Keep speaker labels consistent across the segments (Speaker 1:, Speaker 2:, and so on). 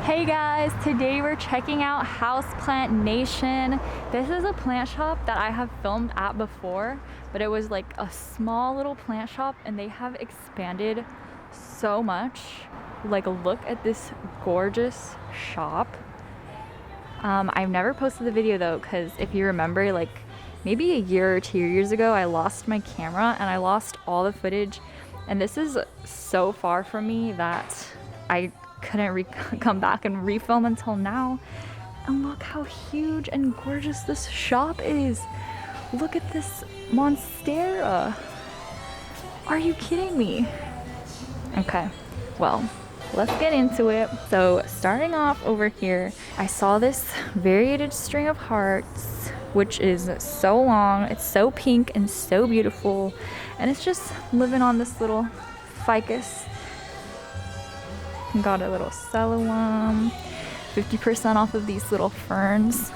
Speaker 1: Hey guys, today we're checking out Houseplant Nation. This is a plant shop that I have filmed at before, but it was like a small little plant shop and they have expanded so much. Like, look at this gorgeous shop. I've never posted the video though, because if you remember, like maybe a year or 2 years ago, I lost my camera and I lost all the footage. And this is so far from me that I couldn't come back and refilm until now. And look how huge and gorgeous this shop is. Look at this Monstera. Are you kidding me? Okay, well, let's get into it. So starting off over here, I saw this variegated string of hearts, which is so long, it's so pink and so beautiful, and it's just living on this little ficus. Got a little cellulum, 50% off of these little ferns,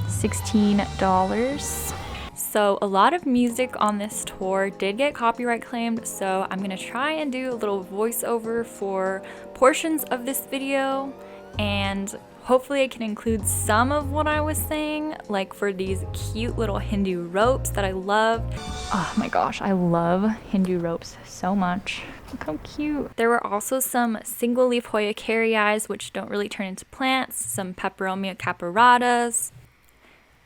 Speaker 1: $16. So a lot of music on this tour did get copyright claimed, so I'm gonna try and do a little voiceover for portions of this video, and hopefully I can include some of what I was saying, like for these cute little Hindu ropes that I love. Oh my gosh, I love Hindu ropes so much. Look how cute. There were also some single leaf Hoya carrii, which don't really turn into plants, some Peperomia caperatas,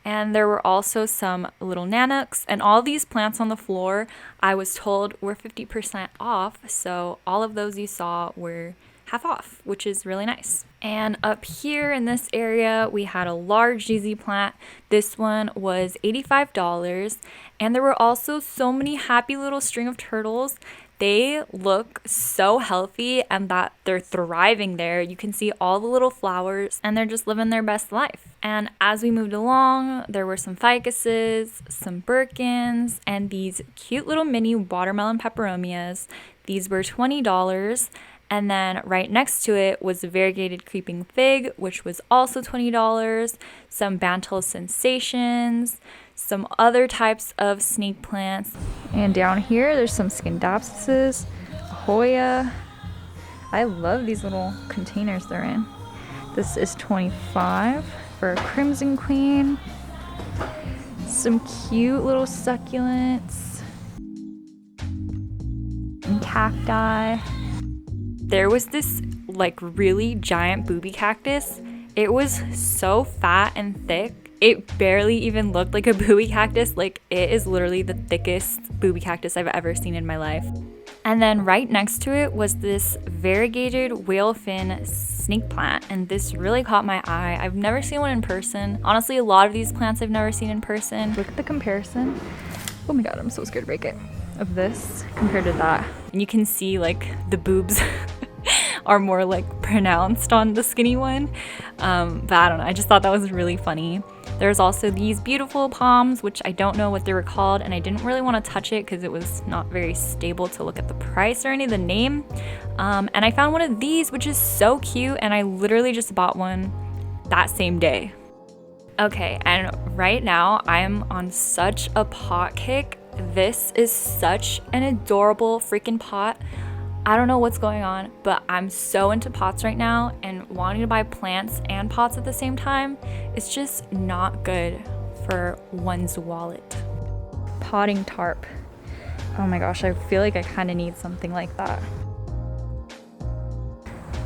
Speaker 1: and there were also some little Nanouks, and all these plants on the floor I was told were 50% off, so all of those you saw were half off, which is really nice. And up here in this area we had a large ZZ plant. This one was $85, and there were also so many happy little string of turtles. They look so healthy and that they're thriving there. You can see all the little flowers and they're just living their best life. And as we moved along, there were some ficuses, some Birkins, and these cute little mini watermelon peperomias. These were $20. And then right next to it was the Variegated Creeping Fig, which was also $20. Some Bantel sensations, some other types of snake plants. And down here, there's some Scindapsuses, Hoya. I love these little containers they're in. This is $25 for a Crimson Queen. Some cute little succulents and cacti. There was this like really giant Boobie Cactus. It was so fat and thick. It barely even looked like a Boobie Cactus. Like, it is literally the thickest Boobie Cactus I've ever seen in my life. And then right next to it was this variegated whale fin snake plant, and this really caught my eye. I've never seen one in person. Honestly, a lot of these plants I've never seen in person. Look at the comparison. Oh my god, I'm so scared to break it. Of this compared to that. And you can see like the boobs are more like pronounced on the skinny one. But I don't know, I just thought that was really funny. There's also these beautiful palms, which I don't know what they were called, and I didn't really want to touch it because it was not very stable to look at the price or any of the name. And I found one of these, which is so cute, and I literally just bought one that same day. Okay, and right now I'm on such a pot kick. This is such an adorable freaking pot. I don't know what's going on, but I'm so into pots right now, and wanting to buy plants and pots at the same time is just not good for one's wallet. Potting tarp. Oh my gosh, I feel like I kind of need something like that.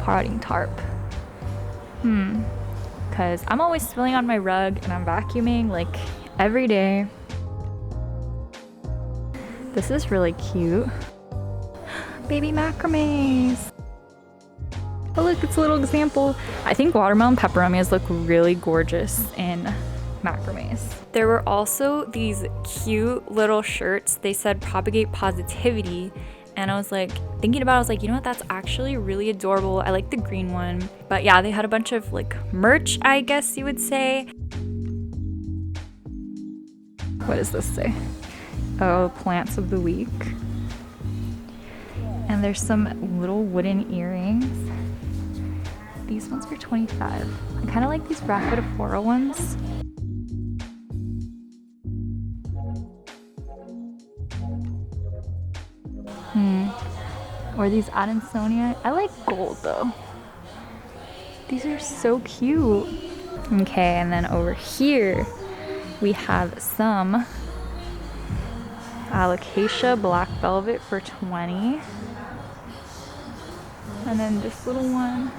Speaker 1: Potting tarp. Because I'm always spilling on my rug and I'm vacuuming like every day. This is really cute. Baby macrames. Oh look, it's a little example. I think watermelon peperomias look really gorgeous in macrames. There were also these cute little shirts. They said propagate positivity, and I was like thinking about it, I was like, you know what, that's actually really adorable. I like the green one. But yeah, they had a bunch of like merch, I guess you would say. What does this say? Oh, plants of the week. And there's some little wooden earrings. These ones were $25. I kind of like these Raphidophora ones. Or these Adansonia. I like gold though. These are so cute. Okay, and then over here we have some Alocasia Black Velvet for 20. And then this little one,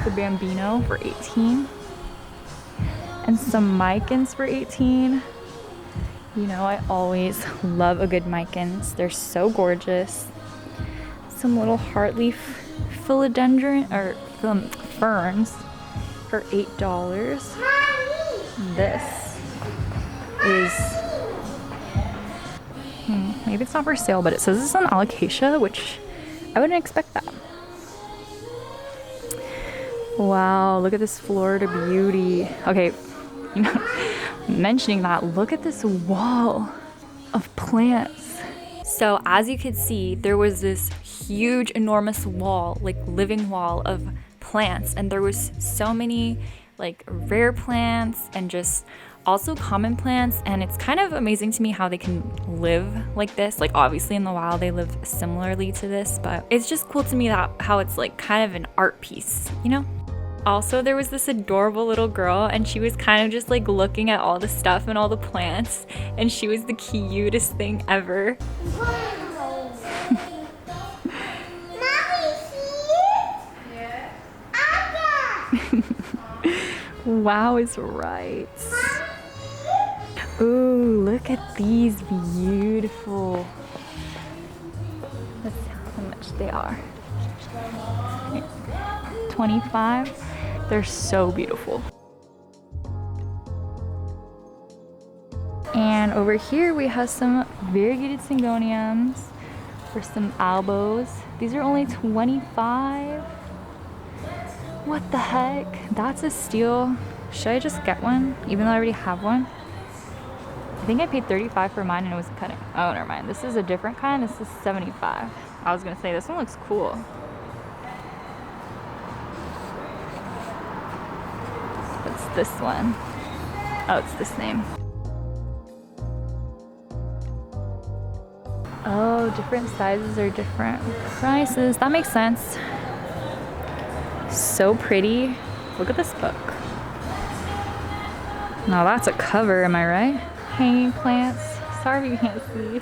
Speaker 1: the Bambino, for 18. And some micans for 18. You know, I always love a good micans. They're so gorgeous. Some little heartleaf philodendron or ferns for $8. This is maybe it's not for sale, but it says it's an alocasia, which I wouldn't expect that. Wow, look at this Florida beauty. Okay, you know, mentioning that, look at this wall of plants. So as you can see, there was this huge, enormous wall, like living wall of plants, and there was so many like rare plants and just also common plants, and it's kind of amazing to me how they can live like this. Like obviously in the wild they live similarly to this, but it's just cool to me that how it's like kind of an art piece, you know? Also, there was this adorable little girl, and she was kind of just like looking at all the stuff and all the plants, and she was the cutest thing ever. Wow is right. Ooh, look at these beautiful. Let's see how much they are. 25. They're so beautiful. And over here we have some variegated syngoniums for some albos. These are only 25. What the heck? That's a steal. Should I just get one, even though I already have one? I think I paid 35 for mine and it was cutting. Oh, never mind. This is a different kind. This is 75. I was gonna say, this one looks cool. What's this one? Oh, it's this name. Oh, different sizes are different prices. That makes sense. So pretty. Look at this book. Now that's a cover, am I right? Hanging plants. Sorry you can't see.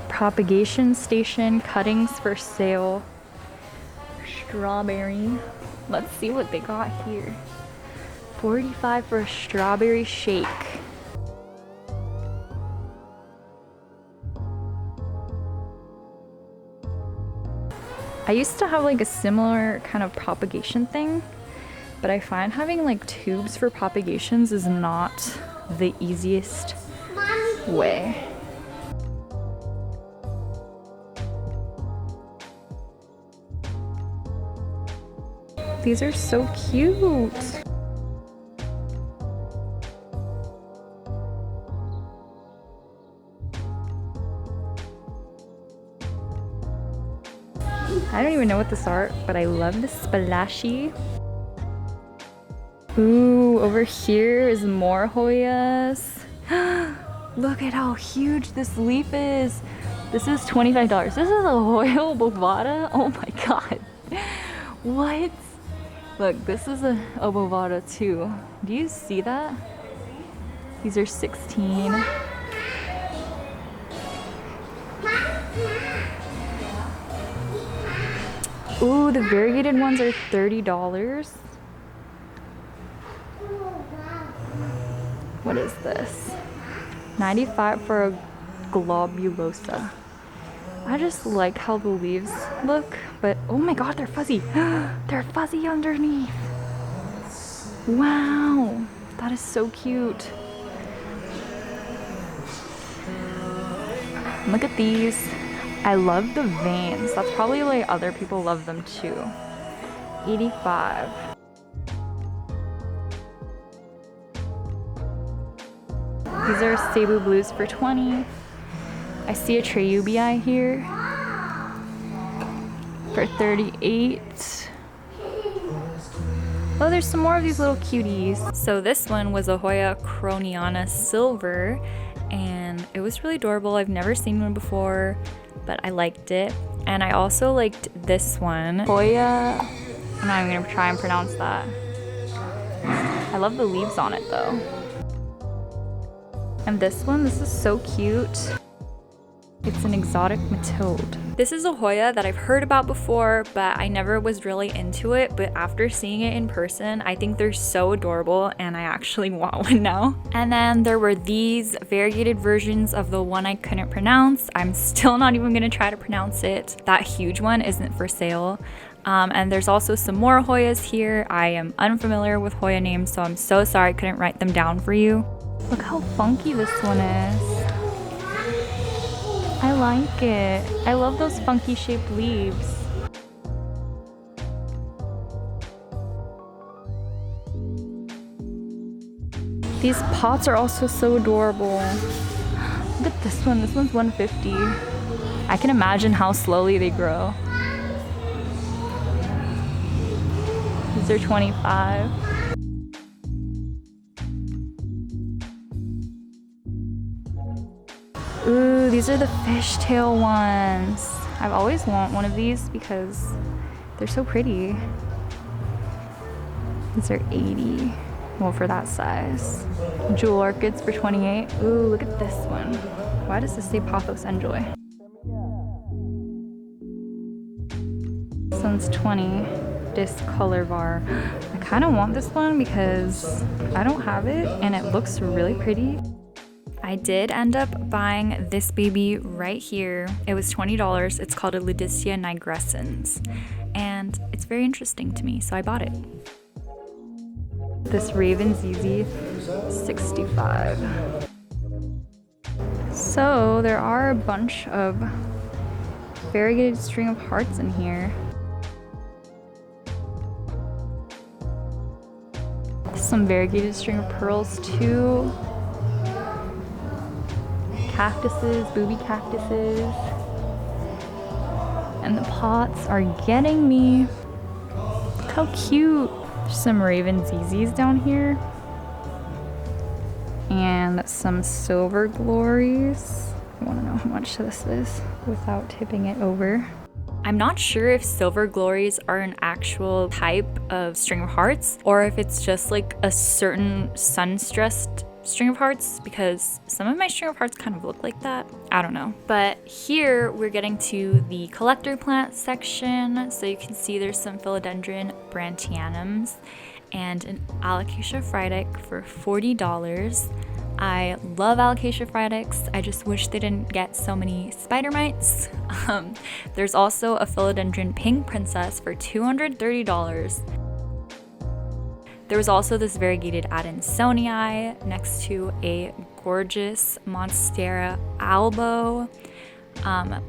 Speaker 1: Propagation station, cuttings for sale. Strawberry. Let's see what they got here. 45 for a strawberry shake. I used to have like a similar kind of propagation thing, but I find having like tubes for propagations is not the easiest way. These are so cute. I don't even know what this are, but I love the splashy. Ooh, over here is more Hoyas. Look at how huge this leaf is. This is $25. This is a Hoya obovata. Oh my god. What? Look, this is a obovata too. Do you see that? These are 16. Ooh, the variegated ones are $30. What is this? 95 for a globulosa. I just like how the leaves look, but oh my god, they're fuzzy. They're fuzzy underneath. Wow, that is so cute. Look at these. I love the veins. That's probably why other people love them too. 85. These are Cebu blues for 20. I see a Treubii here for 38. Oh, there's some more of these little cuties. So this one was a Hoya croniana silver, and it was really adorable. I've never seen one before, but I liked it. And I also liked this one, Hoya. I'm not even gonna try and pronounce that. I love the leaves on it though. And this one, this is so cute. It's an exotic Matode. This is a Hoya that I've heard about before, but I never was really into it. But after seeing it in person, I think they're so adorable and I actually want one now. And then there were these variegated versions of the one I couldn't pronounce. I'm still not even gonna try to pronounce it. That huge one isn't for sale. And there's also some more Hoyas here. I am unfamiliar with Hoya names, so I'm so sorry I couldn't write them down for you. Look how funky this one is. I like it. I love those funky shaped leaves. These pots are also so adorable. Look at this one. This one's $150. I can imagine how slowly they grow. These are $25. Ooh, these are the fishtail ones. I've always wanted one of these because they're so pretty. These are $80. Well, for that size. Jewel orchids for $28. Ooh, look at this one. Why does this say Pothos Enjoy? This one's $20. Discolor bar. I kind of want this one because I don't have it and it looks really pretty. I did end up buying this baby right here. It was $20. It's called a Alocasia nigrescens, and it's very interesting to me, so I bought it. This Raven ZZ, $65. So there are a bunch of variegated string of hearts in here. Some variegated string of pearls too. Cactuses, Boobie Cactuses. And the pots are getting me. Look how cute. There's some Raven ZZs down here. And some Silver Glories. I want to know how much this is without tipping it over. I'm not sure if Silver Glories are an actual type of string of hearts or if it's just like a certain sun-stressed string of hearts, because some of my string of hearts kind of look like that. I don't know. But here we're getting to the collector plant section. So you can see there's some Philodendron Brantianums and an Alocasia Frydek for $40. I love Alocasia Frydeks. I just wish they didn't get so many spider mites. There's also a Philodendron Pink Princess for $230. There was also this variegated Adansonii next to a gorgeous Monstera Albo.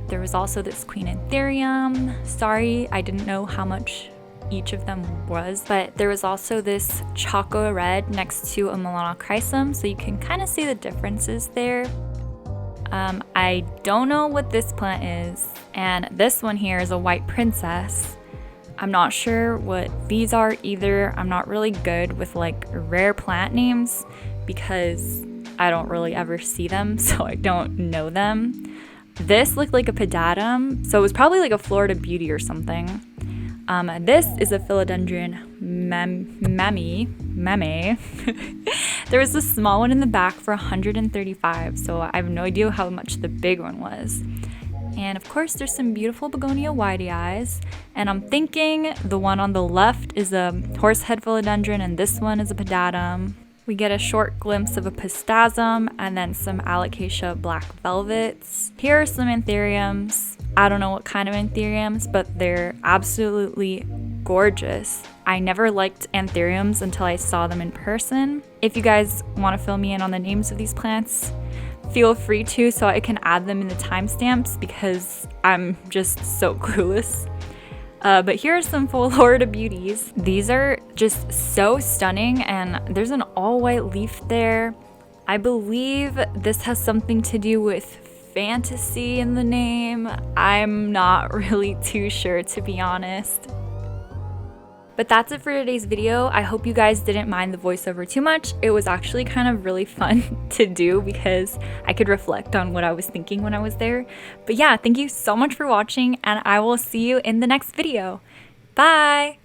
Speaker 1: There was also this Queen Anthurium. Sorry, I didn't know how much each of them was, but there was also this Choco Red next to a Melanochrysum, so you can kind of see the differences there. I don't know what this plant is, and this one here is a White Princess. I'm not sure what these are either. I'm not really good with like rare plant names because I don't really ever see them, so I don't know them. This looked like a pedatum, so it was probably like a Florida Beauty or something. This is a Philodendron meme. There was a small one in the back for $135, so I have no idea how much the big one was. And of course there's some beautiful Begonia Whiteyes, and I'm thinking the one on the left is a horsehead philodendron and this one is a pedatum. We get a short glimpse of a pistasum and then some Alocasia black velvets. Here are some anthuriums. I don't know what kind of anthuriums, but they're absolutely gorgeous. I never liked anthuriums until I saw them in person. If you guys want to fill me in on the names of these plants, feel free to, so I can add them in the timestamps because I'm just so clueless. But here are some Florida beauties. These are just so stunning, and there's an all white leaf there. I believe this has something to do with fantasy in the name. I'm not really too sure, to be honest. But that's it for today's video. I hope you guys didn't mind the voiceover too much. It was actually kind of really fun to do because I could reflect on what I was thinking when I was there. But yeah, thank you so much for watching, and I will see you in the next video. Bye!